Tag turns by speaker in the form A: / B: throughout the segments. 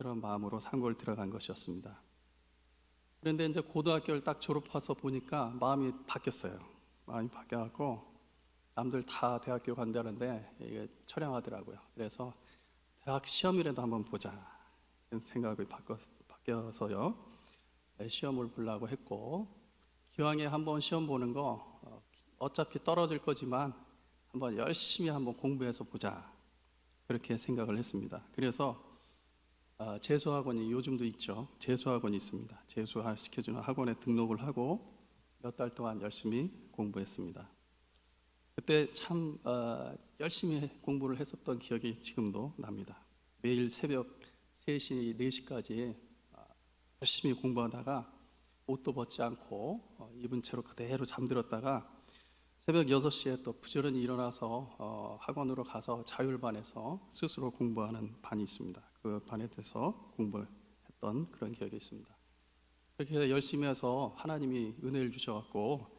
A: 그런 마음으로 상고를 들어간 것이었습니다. 그런데 이제 고등학교를 딱 졸업해서 보니까 마음이 바뀌었어요. 마음이 바뀌어갖고 남들 다 대학교 간다는데 이게 처량하더라고요. 그래서 대학 시험이라도 한번 보자 생각이 바뀌어서요. 시험을 보려고 했고, 기왕에 한번 시험 보는 거 어차피 떨어질 거지만 한번 열심히 한번 공부해서 보자, 그렇게 생각을 했습니다. 그래서 재수학원이 요즘도 있죠. 재수학원이 있습니다. 재수학 시켜주는 학원에 등록을 하고 몇 달 동안 열심히 공부했습니다. 그때 참 열심히 공부를 했었던 기억이 지금도 납니다. 매일 새벽 3시, 4시까지 열심히 공부하다가 옷도 벗지 않고 입은 채로 그대로 잠들었다가 새벽 6시에 또 부지런히 일어나서 학원으로 가서 자율반에서 스스로 공부하는 반이 있습니다. 그 반에 대해서 공부했던 그런 기억이 있습니다. 그렇게 열심히 해서 하나님이 은혜를 주셔갖고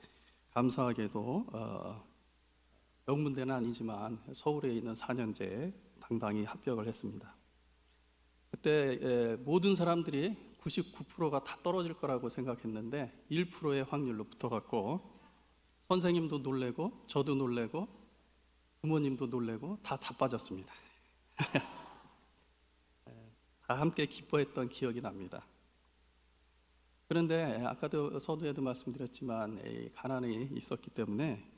A: 감사하게도 명문대는 아니지만 서울에 있는 4년제에 당당히 합격을 했습니다. 그때 모든 사람들이 99%가 다 떨어질 거라고 생각했는데 1%의 확률로 붙어갖고 선생님도 놀래고 저도 놀래고 부모님도 놀래고 다 자빠졌습니다. 다 함께 기뻐했던 기억이 납니다. 그런데 아까도 서두에도 말씀드렸지만 가난이 있었기 때문에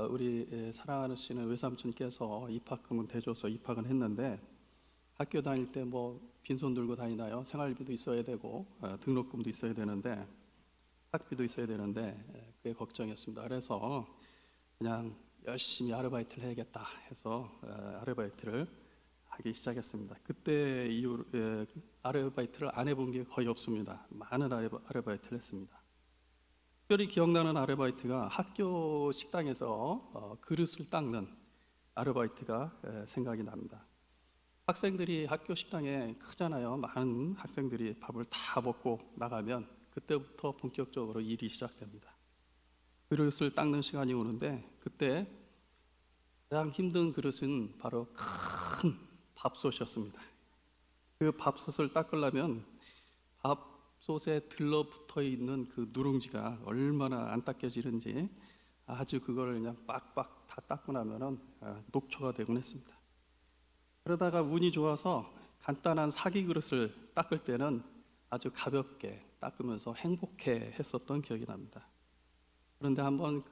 A: 우리 사랑하시는 외삼촌께서 입학금은 대줘서 입학은 했는데 학교 다닐 때 뭐 빈손 들고 다니나요? 생활비도 있어야 되고 등록금도 있어야 되는데 학비도 있어야 되는데 그게 걱정이었습니다. 그래서 그냥 열심히 아르바이트를 해야겠다 해서 아르바이트를 하기 시작했습니다. 그때 이후로 아르바이트를 안 해본 게 거의 없습니다. 많은 아르바이트를 했습니다. 특별히 기억나는 아르바이트가 학교 식당에서 그릇을 닦는 아르바이트가 생각이 납니다. 학생들이 학교 식당에 크잖아요. 많은 학생들이 밥을 다 먹고 나가면 그때부터 본격적으로 일이 시작됩니다. 그릇을 닦는 시간이 오는데 그때 가장 힘든 그릇은 바로 큰 밥솥이었습니다. 그 밥솥을 닦으려면 밥솥에 들러붙어 있는 그 누룽지가 얼마나 안 닦여지는지 아주 그거를 그냥 빡빡 다 닦고 나면은 녹초가 되곤 했습니다. 그러다가 운이 좋아서 간단한 사기 그릇을 닦을 때는 아주 가볍게 닦으면서 행복해 했었던 기억이 납니다. 그런데 한번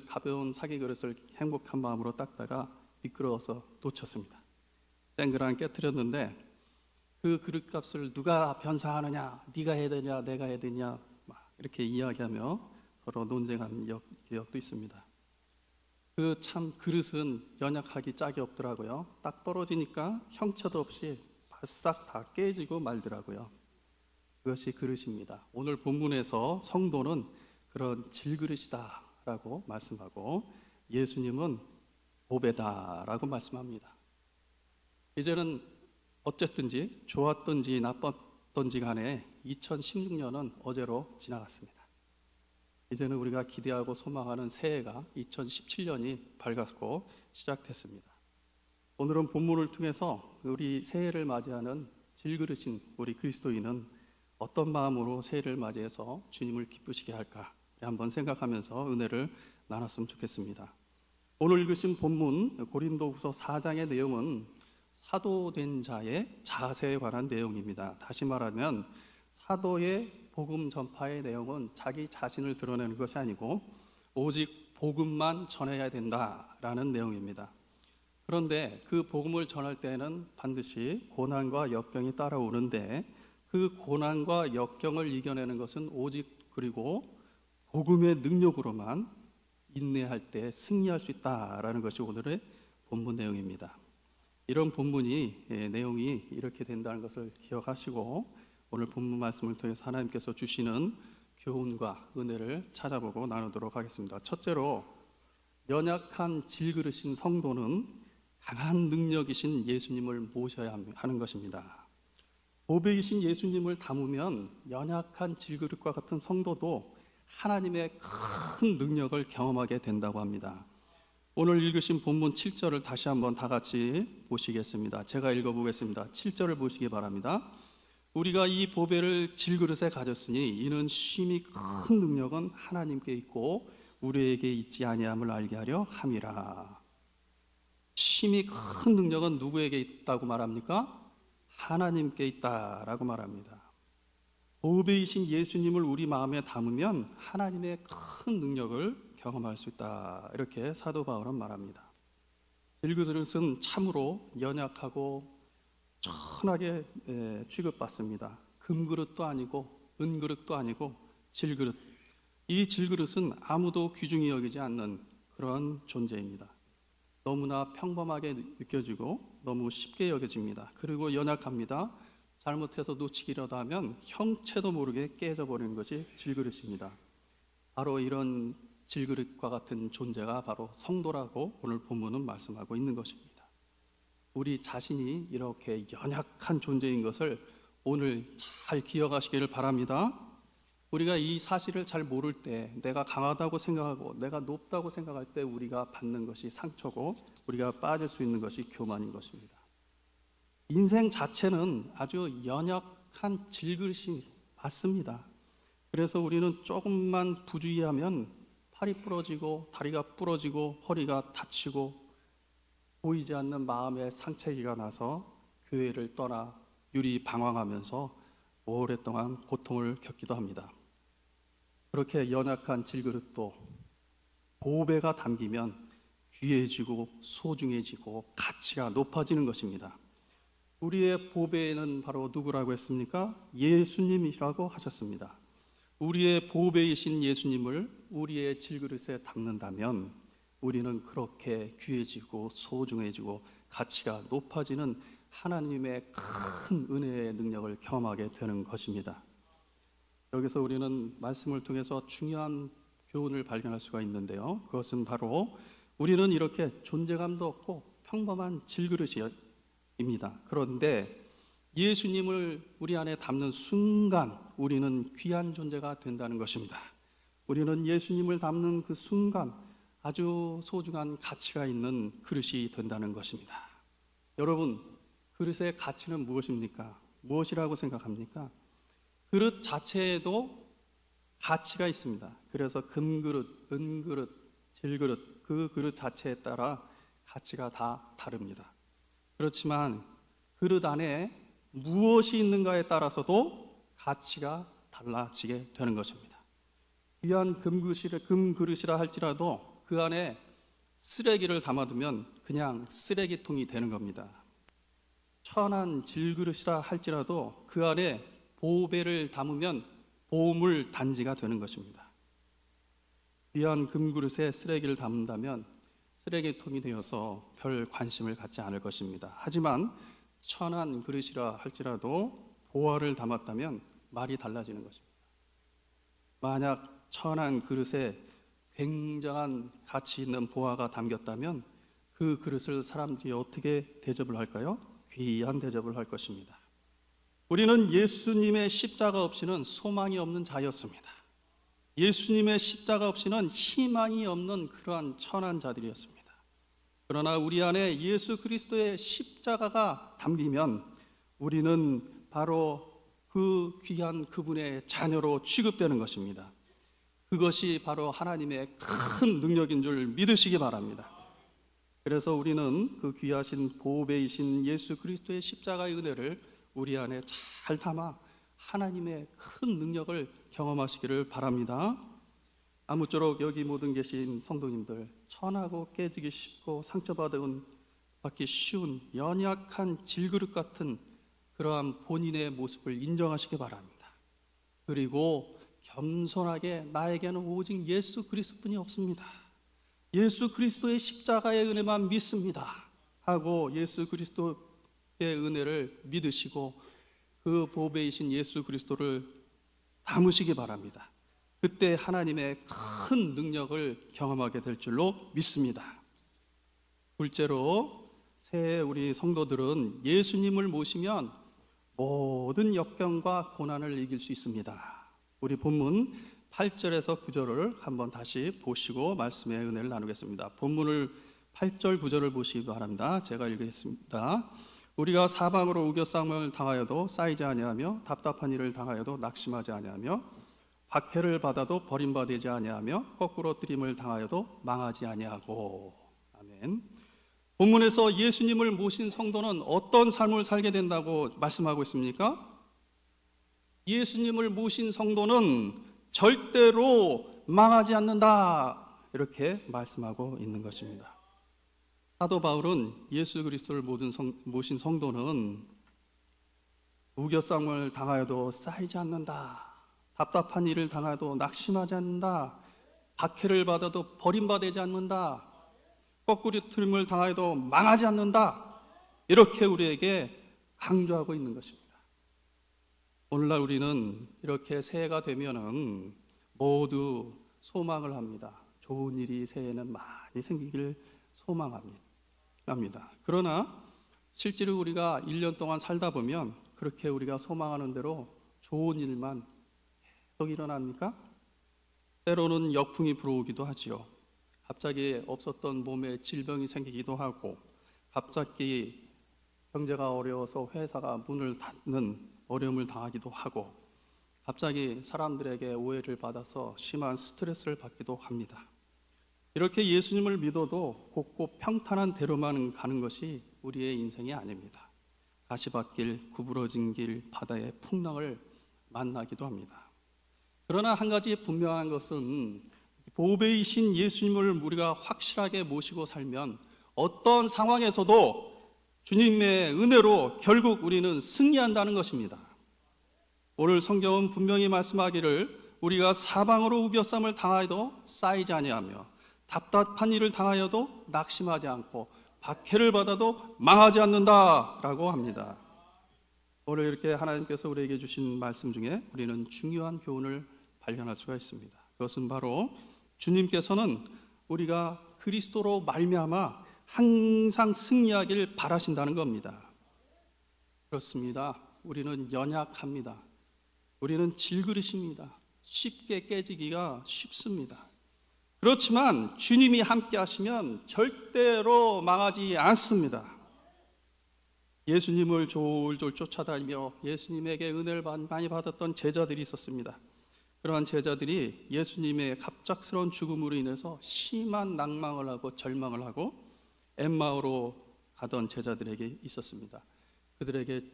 A: 가벼운 사기 그릇을 행복한 마음으로 닦다가 미끄러워서 놓쳤습니다. 쨍그랑 깨뜨렸는데 그 그릇값을 누가 변상하느냐, 네가 해야 되냐, 내가 해야 되냐 막 이렇게 이야기하며 서로 논쟁한 기억도 있습니다. 그 참 그릇은 연약하기 짝이 없더라고요. 딱 떨어지니까 형체도 없이 바싹 다 깨지고 말더라고요. 그것이 그릇입니다. 오늘 본문에서 성도는 그런 질그릇이다라고 말씀하고 예수님은 보배다라고 말씀합니다. 이제는 어쨌든지 좋았든지 나빴든지 간에 2016년은 어제로 지나갔습니다. 이제는 우리가 기대하고 소망하는 새해가 2017년이 밝았고 시작됐습니다. 오늘은 본문을 통해서 우리 새해를 맞이하는 질그릇인 우리 그리스도인은 어떤 마음으로 새해를 맞이해서 주님을 기쁘시게 할까 한번 생각하면서 은혜를 나눴으면 좋겠습니다. 오늘 읽으신 본문 고린도후서 4장의 내용은 사도된 자의 자세에 관한 내용입니다. 다시 말하면 사도의 복음 전파의 내용은 자기 자신을 드러내는 것이 아니고 오직 복음만 전해야 된다라는 내용입니다. 그런데 그 복음을 전할 때에는 반드시 고난과 역경이 따라오는데 그 고난과 역경을 이겨내는 것은 오직 그리고 복음의 능력으로만 인내할 때 승리할 수 있다라는 것이 오늘의 본문 내용입니다. 이런 본문이 내용이 이렇게 된다는 것을 기억하시고 오늘 본문 말씀을 통해서 하나님께서 주시는 교훈과 은혜를 찾아보고 나누도록 하겠습니다. 첫째로 연약한 질그릇인 성도는 강한 능력이신 예수님을 모셔야 하는 것입니다. 보배이신 예수님을 담으면 연약한 질그릇과 같은 성도도 하나님의 큰 능력을 경험하게 된다고 합니다. 오늘 읽으신 본문 7절을 다시 한번 다 같이 보시겠습니다. 제가 읽어보겠습니다. 7절을 보시기 바랍니다. 우리가 이 보배를 질그릇에 가졌으니 이는 심히 큰 능력은 하나님께 있고 우리에게 있지 아니함을 알게 하려 함이라. 심히 큰 능력은 누구에게 있다고 말합니까? 하나님께 있다라고 말합니다. 보배이신 예수님을 우리 마음에 담으면 하나님의 큰 능력을 경험할 수 있다. 이렇게 사도 바울은 말합니다. 질그릇은 참으로 연약하고 천하게 취급받습니다. 금그릇도 아니고 은그릇도 아니고 질그릇. 이 질그릇은 아무도 귀중히 여기지 않는 그런 존재입니다. 너무나 평범하게 느껴지고 너무 쉽게 여겨집니다. 그리고 연약합니다. 잘못해서 놓치기라도 하면 형체도 모르게 깨져버리는 것이 질그릇입니다. 바로 이런 질그릇과 같은 존재가 바로 성도라고 오늘 본문은 말씀하고 있는 것입니다. 우리 자신이 이렇게 연약한 존재인 것을 오늘 잘 기억하시기를 바랍니다. 우리가 이 사실을 잘 모를 때, 내가 강하다고 생각하고 내가 높다고 생각할 때 우리가 받는 것이 상처고 우리가 빠질 수 있는 것이 교만인 것입니다. 인생 자체는 아주 연약한 질그릇이 맞습니다. 그래서 우리는 조금만 부주의하면 팔이 부러지고 다리가 부러지고 허리가 다치고 보이지 않는 마음의 상처기가 나서 교회를 떠나 유리방황하면서 오랫동안 고통을 겪기도 합니다. 그렇게 연약한 질그릇도 보배가 담기면 귀해지고 소중해지고 가치가 높아지는 것입니다. 우리의 보배는 바로 누구라고 했습니까? 예수님이라고 하셨습니다. 우리의 보배이신 예수님을 우리의 질그릇에 담는다면 우리는 그렇게 귀해지고 소중해지고 가치가 높아지는 하나님의 큰 은혜의 능력을 경험하게 되는 것입니다. 여기서 우리는 말씀을 통해서 중요한 교훈을 발견할 수가 있는데요. 그것은 바로 우리는 이렇게 존재감도 없고 평범한 질그릇입니다. 그런데 예수님을 우리 안에 담는 순간 우리는 귀한 존재가 된다는 것입니다. 우리는 예수님을 담는 그 순간 아주 소중한 가치가 있는 그릇이 된다는 것입니다. 여러분, 그릇의 가치는 무엇입니까? 무엇이라고 생각합니까? 그릇 자체에도 가치가 있습니다. 그래서 금그릇, 은그릇, 질그릇, 그 그릇 자체에 따라 가치가 다 다릅니다. 그렇지만 그릇 안에 무엇이 있는가에 따라서도 가치가 달라지게 되는 것입니다. 귀한 금그릇이라 할지라도 그 안에 쓰레기를 담아두면 그냥 쓰레기통이 되는 겁니다. 천한 질그릇이라 할지라도 그 안에 보배를 담으면 보물 단지가 되는 것입니다. 귀한 금그릇에 쓰레기를 담는다면 쓰레기통이 되어서 별 관심을 갖지 않을 것입니다. 하지만 천한 그릇이라 할지라도 보화를 담았다면 말이 달라지는 것입니다. 만약 천한 그릇에 굉장한 가치 있는 보화가 담겼다면 그 그릇을 사람들이 어떻게 대접을 할까요? 귀한 대접을 할 것입니다. 우리는 예수님의 십자가 없이는 소망이 없는 자였습니다. 예수님의 십자가 없이는 희망이 없는 그러한 천한 자들이었습니다. 그러나 우리 안에 예수 그리스도의 십자가가 담기면 우리는 바로 그 귀한 그분의 자녀로 취급되는 것입니다. 그것이 바로 하나님의 큰 능력인 줄 믿으시기 바랍니다. 그래서 우리는 그 귀하신 보배이신 예수 그리스도의 십자가의 은혜를 우리 안에 잘 담아 하나님의 큰 능력을 경험하시기를 바랍니다. 아무쪼록 여기 모든 계신 성도님들, 천하고 깨지기 쉽고 상처받기 쉬운 연약한 질그릇 같은 그러한 본인의 모습을 인정하시기 바랍니다. 그리고 겸손하게 나에게는 오직 예수 그리스도뿐이 없습니다. 예수 그리스도의 십자가의 은혜만 믿습니다 하고 예수 그리스도의 은혜를 믿으시고 그 보배이신 예수 그리스도를 담으시기 바랍니다. 그때 하나님의 큰 능력을 경험하게 될 줄로 믿습니다. 둘째로 새해 우리 성도들은 예수님을 모시면 모든 역경과 고난을 이길 수 있습니다. 우리 본문 8절에서 9절을 한번 다시 보시고 말씀의 은혜를 나누겠습니다. 본문을 8절 9절을 보시기 바랍니다. 제가 읽겠습니다. 우리가 사방으로 우겨싸움을 당하여도 쌓이지 아니하며 답답한 일을 당하여도 낙심하지 아니하며 박해를 받아도 버림받지 아니하며 거꾸로 뜨림을 당하여도 망하지 아니하고. 아멘. 본문에서 예수님을 모신 성도는 어떤 삶을 살게 된다고 말씀하고 있습니까? 예수님을 모신 성도는 절대로 망하지 않는다, 이렇게 말씀하고 있는 것입니다. 사도 바울은 예수 그리스도를 모신 성도는 우겨싸움을 당하여도 쌓이지 않는다, 답답한 일을 당하여도 낙심하지 않는다, 박해를 받아도 버림받지 않는다, 거꾸로 틀림을 당하여도 망하지 않는다, 이렇게 우리에게 강조하고 있는 것입니다. 오늘날 우리는 이렇게 새해가 되면은 모두 소망을 합니다. 좋은 일이 새해에는 많이 생기길 소망합니다. 그러나 실제로 우리가 1년 동안 살다 보면 그렇게 우리가 소망하는 대로 좋은 일만 계속 일어납니까? 때로는 역풍이 불어오기도 하지요. 갑자기 없었던 몸에 질병이 생기기도 하고, 갑자기 경제가 어려워서 회사가 문을 닫는 어려움을 당하기도 하고, 갑자기 사람들에게 오해를 받아서 심한 스트레스를 받기도 합니다. 이렇게 예수님을 믿어도 곱고 평탄한 대로만 가는 것이 우리의 인생이 아닙니다. 가시밭길, 구부러진 길, 바다의 풍랑을 만나기도 합니다. 그러나 한 가지 분명한 것은 보배이신 예수님을 우리가 확실하게 모시고 살면 어떤 상황에서도 주님의 은혜로 결국 우리는 승리한다는 것입니다. 오늘 성경은 분명히 말씀하기를 우리가 사방으로 우겨싸움을 당하여도 쌓이지 아니하며 답답한 일을 당하여도 낙심하지 않고 박해를 받아도 망하지 않는다라고 합니다. 오늘 이렇게 하나님께서 우리에게 주신 말씀 중에 우리는 중요한 교훈을 발견할 수가 있습니다. 그것은 바로 주님께서는 우리가 그리스도로 말미암아 항상 승리하기를 바라신다는 겁니다. 그렇습니다. 우리는 연약합니다. 우리는 질그릇입니다. 쉽게 깨지기가 쉽습니다. 그렇지만 주님이 함께 하시면 절대로 망하지 않습니다. 예수님을 졸졸 쫓아다니며 예수님에게 은혜를 많이 받았던 제자들이 있었습니다. 그러한 제자들이 예수님의 갑작스러운 죽음으로 인해서 심한 낭망을 하고 절망을 하고 엠마오로 가던 제자들에게 있었습니다. 그들에게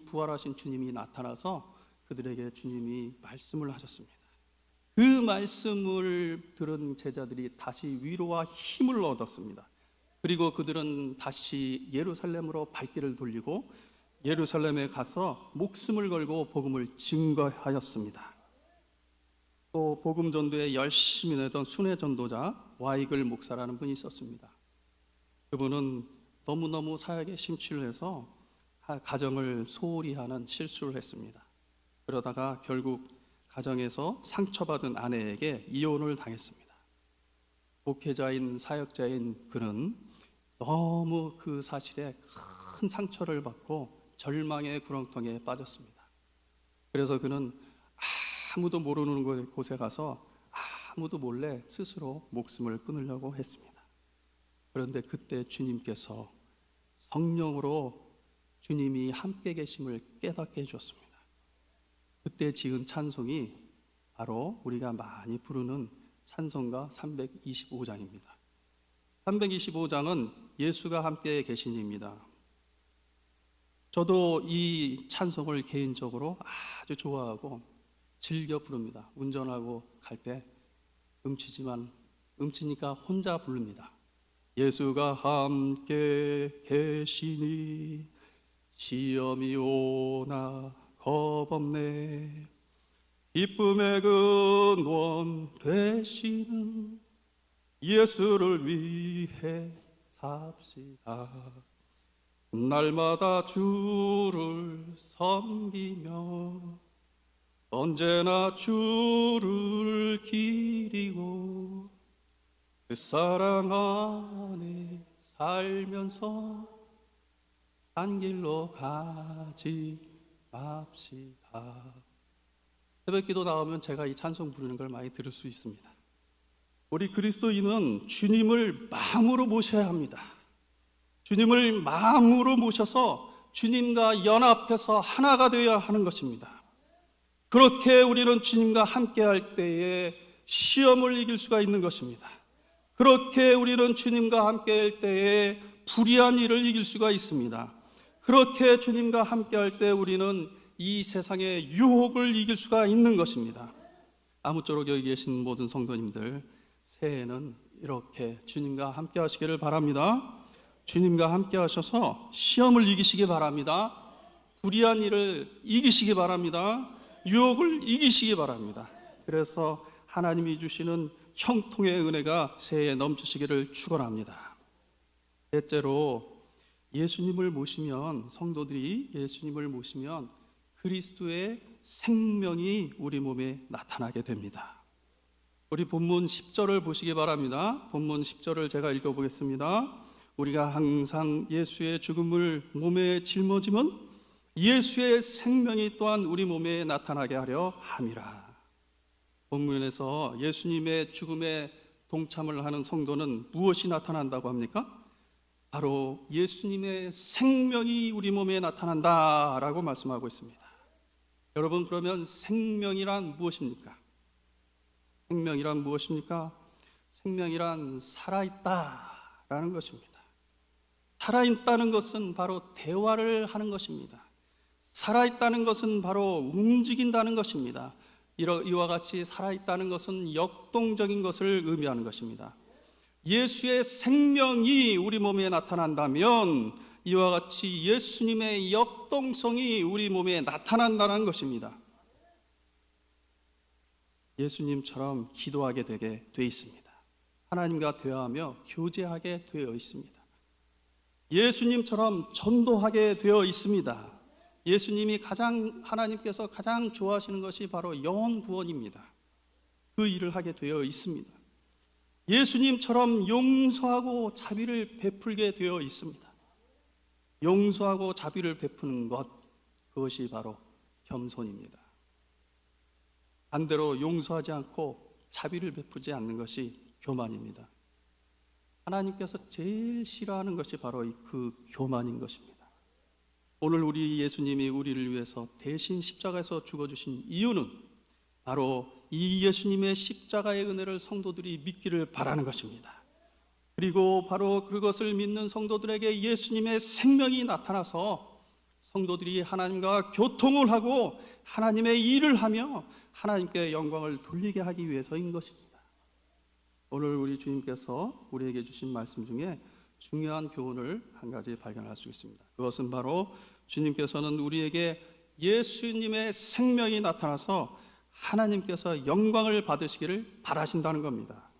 A: 부활하신 주님이 나타나서 그들에게 주님이 말씀을 하셨습니다. 그 말씀을 들은 제자들이 다시 위로와 힘을 얻었습니다. 그리고 그들은 다시 예루살렘으로 발길을 돌리고 예루살렘에 가서 목숨을 걸고 복음을 증거하였습니다. 또 복음 전도에 열심히 내던 순회 전도자 와이글 목사라는 분이 있었습니다. 그분은 너무너무 사역에 심취를 해서 가정을 소홀히 하는 실수를 했습니다. 그러다가 결국 가정에서 상처받은 아내에게 이혼을 당했습니다. 목회자인 사역자인 그는 너무 그 사실에 큰 상처를 받고 절망의 구렁텅이에 빠졌습니다. 그래서 그는 아무도 모르는 곳에 가서 아무도 몰래 스스로 목숨을 끊으려고 했습니다. 그런데 그때 주님께서 성령으로 주님이 함께 계심을 깨닫게 해주었습니다. 그때 지은 찬송이 바로 우리가 많이 부르는 찬송가 325장입니다. 325장은 예수가 함께 계시니입니다. 저도 이 찬송을 개인적으로 아주 좋아하고 즐겨 부릅니다. 운전하고 갈 때 음치니까 혼자 부릅니다. 예수가 함께 계시니 시험이 오나 겁없네. 기쁨의 근원 되시는 예수를 위해 삽시다. 날마다 주를 섬기며 언제나 주를 기리고 그 사랑 안에 살면서 한 길로 가지 맙시다. 새벽기도 나오면 제가 이 찬송 부르는 걸 많이 들을 수 있습니다. 우리 그리스도인은 주님을 마음으로 모셔야 합니다. 주님을 마음으로 모셔서 주님과 연합해서 하나가 되어야 하는 것입니다. 그렇게 우리는 주님과 함께할 때에 시험을 이길 수가 있는 것입니다. 그렇게 우리는 주님과 함께할 때에 불의한 일을 이길 수가 있습니다. 그렇게 주님과 함께할 때 우리는 이 세상의 유혹을 이길 수가 있는 것입니다. 아무쪼록 여기 계신 모든 성도님들, 새해에는 이렇게 주님과 함께 하시기를 바랍니다. 주님과 함께 하셔서 시험을 이기시기 바랍니다. 불의한 일을 이기시기 바랍니다. 유혹을 이기시기 바랍니다. 그래서 하나님이 주시는 형통의 은혜가 새해에 넘치시기를 축원합니다. 셋째로, 예수님을 모시면, 성도들이 예수님을 모시면 그리스도의 생명이 우리 몸에 나타나게 됩니다. 우리 본문 10절을 보시기 바랍니다. 본문 10절을 제가 읽어보겠습니다. 우리가 항상 예수의 죽음을 몸에 짊어지면 예수의 생명이 또한 우리 몸에 나타나게 하려 함이라. 본문에서 예수님의 죽음에 동참을 하는 성도는 무엇이 나타난다고 합니까? 바로 예수님의 생명이 우리 몸에 나타난다라고 말씀하고 있습니다. 여러분, 그러면 생명이란 무엇입니까? 생명이란 무엇입니까? 생명이란 살아있다라는 것입니다. 살아있다는 것은 바로 대화를 하는 것입니다. 살아있다는 것은 바로 움직인다는 것입니다. 이와 같이 살아있다는 것은 역동적인 것을 의미하는 것입니다. 예수의 생명이 우리 몸에 나타난다면 이와 같이 예수님의 역동성이 우리 몸에 나타난다는 것입니다. 예수님처럼 기도하게 되게 돼 있습니다. 하나님과 대화하며 교제하게 되어 있습니다. 예수님처럼 전도하게 되어 있습니다. 예수님이 하나님께서 가장 좋아하시는 것이 바로 영혼 구원입니다. 그 일을 하게 되어 있습니다. 예수님처럼 용서하고 자비를 베풀게 되어 있습니다. 용서하고 자비를 베푸는 것, 그것이 바로 겸손입니다. 반대로 용서하지 않고 자비를 베푸지 않는 것이 교만입니다. 하나님께서 제일 싫어하는 것이 바로 그 교만인 것입니다. 오늘 우리 예수님이 우리를 위해서 대신 십자가에서 죽어주신 이유는 바로 이 예수님의 십자가의 은혜를 성도들이 믿기를 바라는 것입니다. 그리고 바로 그것을 믿는 성도들에게 예수님의 생명이 나타나서 성도들이 하나님과 교통을 하고 하나님의 일을 하며 하나님께 영광을 돌리게 하기 위해서인 것입니다. 오늘 우리 주님께서 우리에게 주신 말씀 중에 중요한 교훈을 한 가지 발견할 수 있습니다. 그것은 바로 주님께서는 우리에게 예수님의 생명이 나타나서 하나님께서 영광을 받으시기를 바라신다는 겁니다.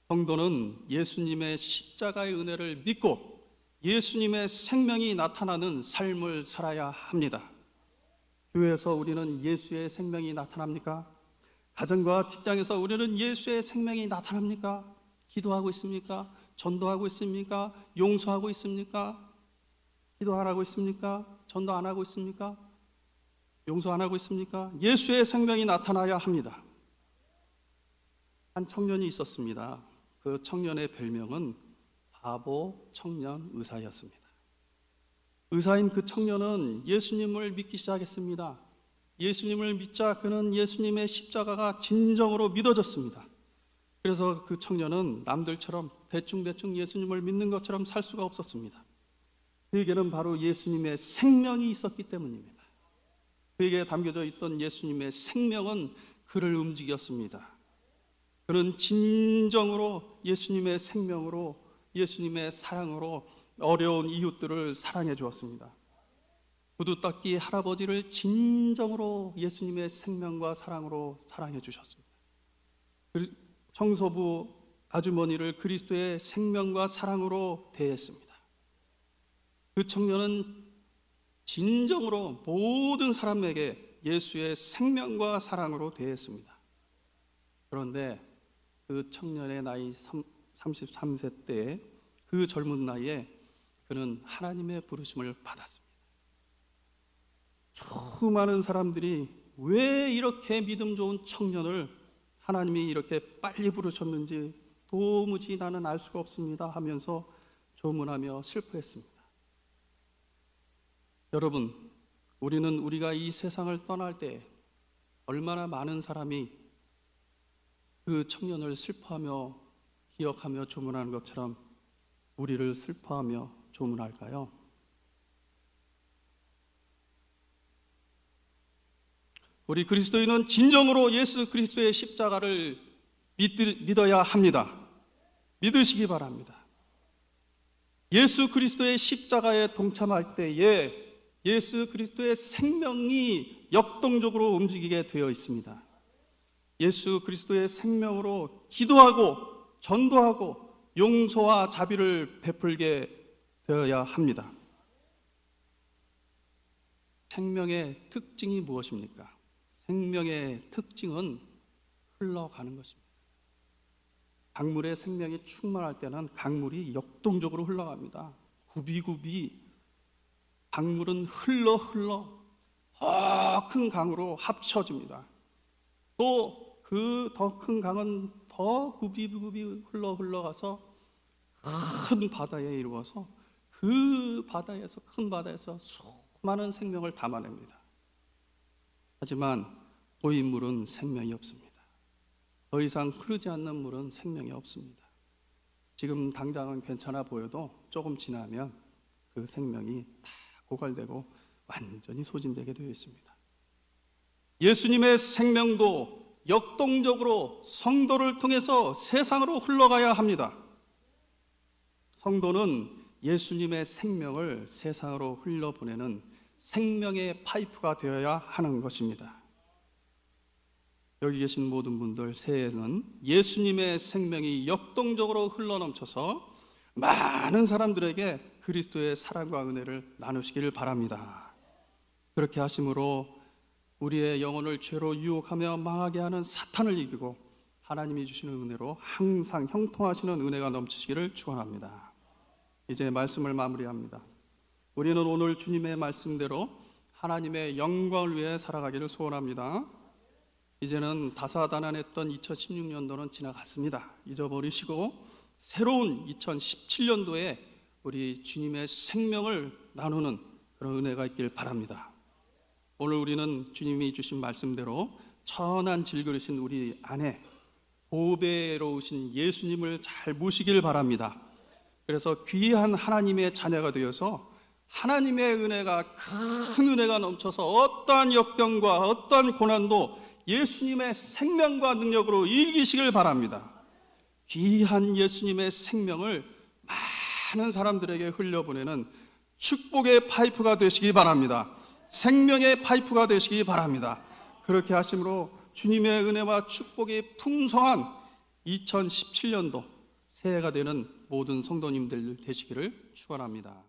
A: 성도는 예수님의 십자가의 은혜를 믿고 예수님의 생명이 나타나는 삶을 살아야 합니다. 교회에서 우리는 예수의 생명이 나타납니까? 가정과 직장에서 우리는 예수의 생명이 나타납니까? 기도하고 있습니까? 전도하고 있습니까? 용서하고 있습니까? 기도 안 하고 있습니까? 전도 안 하고 있습니까? 용서 안 하고 있습니까? 예수의 생명이 나타나야 합니다. 한 청년이 있었습니다. 그 청년의 별명은 바보 청년 의사였습니다. 의사인 그 청년은 예수님을 믿기 시작했습니다. 예수님을 믿자 그는 예수님의 십자가가 진정으로 믿어졌습니다. 그래서 그 청년은 남들처럼 대충 예수님을 믿는 것처럼 살 수가 없었습니다. 그에게는 바로 예수님의 생명이 있었기 때문입니다. 그에게 담겨져 있던 예수님의 생명은 그를 움직였습니다. 그는 진정으로 예수님의 생명으로, 예수님의 사랑으로 어려운 이웃들을 사랑해 주었습니다. 구두 닦기 할아버지를 진정으로 예수님의 생명과 사랑으로 사랑해 주셨습니다. 청소부 아주머니를 그리스도의 생명과 사랑으로 대했습니다. 그 청년은 진정으로 모든 사람에게 예수의 생명과 사랑으로 대했습니다. 그런데 그 청년의 나이 33세 때 그 젊은 나이에 그는 하나님의 부르심을 받았습니다. 수많은 사람들이 왜 이렇게 믿음 좋은 청년을 하나님이 이렇게 빨리 부르셨는지 도무지 나는 알 수가 없습니다 하면서 조문하며 슬퍼했습니다. 여러분, 우리는 우리가 이 세상을 떠날 때 얼마나 많은 사람이 그 청년을 슬퍼하며 기억하며 조문하는 것처럼 우리를 슬퍼하며 조문할까요? 우리 그리스도인은 진정으로 예수 그리스도의 십자가를 믿어야 합니다. 믿으시기 바랍니다. 예수 그리스도의 십자가에 동참할 때에 예수 그리스도의 생명이 역동적으로 움직이게 되어 있습니다. 예수 그리스도의 생명으로 기도하고 전도하고 용서와 자비를 베풀게 되어야 합니다. 생명의 특징이 무엇입니까? 생명의 특징은 흘러가는 것입니다. 강물의 생명이 충만할 때는 강물이 역동적으로 흘러갑니다. 굽이굽이 강물은 흘러 더 큰 강으로 합쳐집니다. 또 그 더 큰 강은 더 굽이굽이 흘러가서 큰 바다에 이루어서 그 바다에서 큰 바다에서 수많은 생명을 담아냅니다. 하지만 고인 물은 생명이 없습니다. 더 이상 흐르지 않는 물은 생명이 없습니다. 지금 당장은 괜찮아 보여도 조금 지나면 그 생명이 다 고갈되고 완전히 소진되게 되어 있습니다. 예수님의 생명도 역동적으로 성도를 통해서 세상으로 흘러가야 합니다. 성도는 예수님의 생명을 세상으로 흘려보내는 생명의 파이프가 되어야 하는 것입니다. 여기 계신 모든 분들 새해에는 예수님의 생명이 역동적으로 흘러넘쳐서 많은 사람들에게 그리스도의 사랑과 은혜를 나누시기를 바랍니다. 그렇게 하심으로 우리의 영혼을 죄로 유혹하며 망하게 하는 사탄을 이기고 하나님이 주시는 은혜로 항상 형통하시는 은혜가 넘치시기를 축원합니다. 이제 말씀을 마무리합니다. 우리는 오늘 주님의 말씀대로 하나님의 영광을 위해 살아가기를 소원합니다. 이제는 다사다난했던 2016년도는 지나갔습니다. 잊어버리시고 새로운 2017년도에 우리 주님의 생명을 나누는 그런 은혜가 있길 바랍니다. 오늘 우리는 주님이 주신 말씀대로 천한 질그리신 우리 안에 보배로우신 예수님을 잘 모시길 바랍니다. 그래서 귀한 하나님의 자녀가 되어서 하나님의 은혜가 큰 은혜가 넘쳐서 어떠한 역병과 어떠한 고난도 예수님의 생명과 능력으로 이기시길 바랍니다. 귀한 예수님의 생명을 많은 사람들에게 흘려보내는 축복의 파이프가 되시기 바랍니다. 생명의 파이프가 되시기 바랍니다. 그렇게 하심으로 주님의 은혜와 축복이 풍성한 2017년도 새해가 되는 모든 성도님들 되시기를 축원합니다.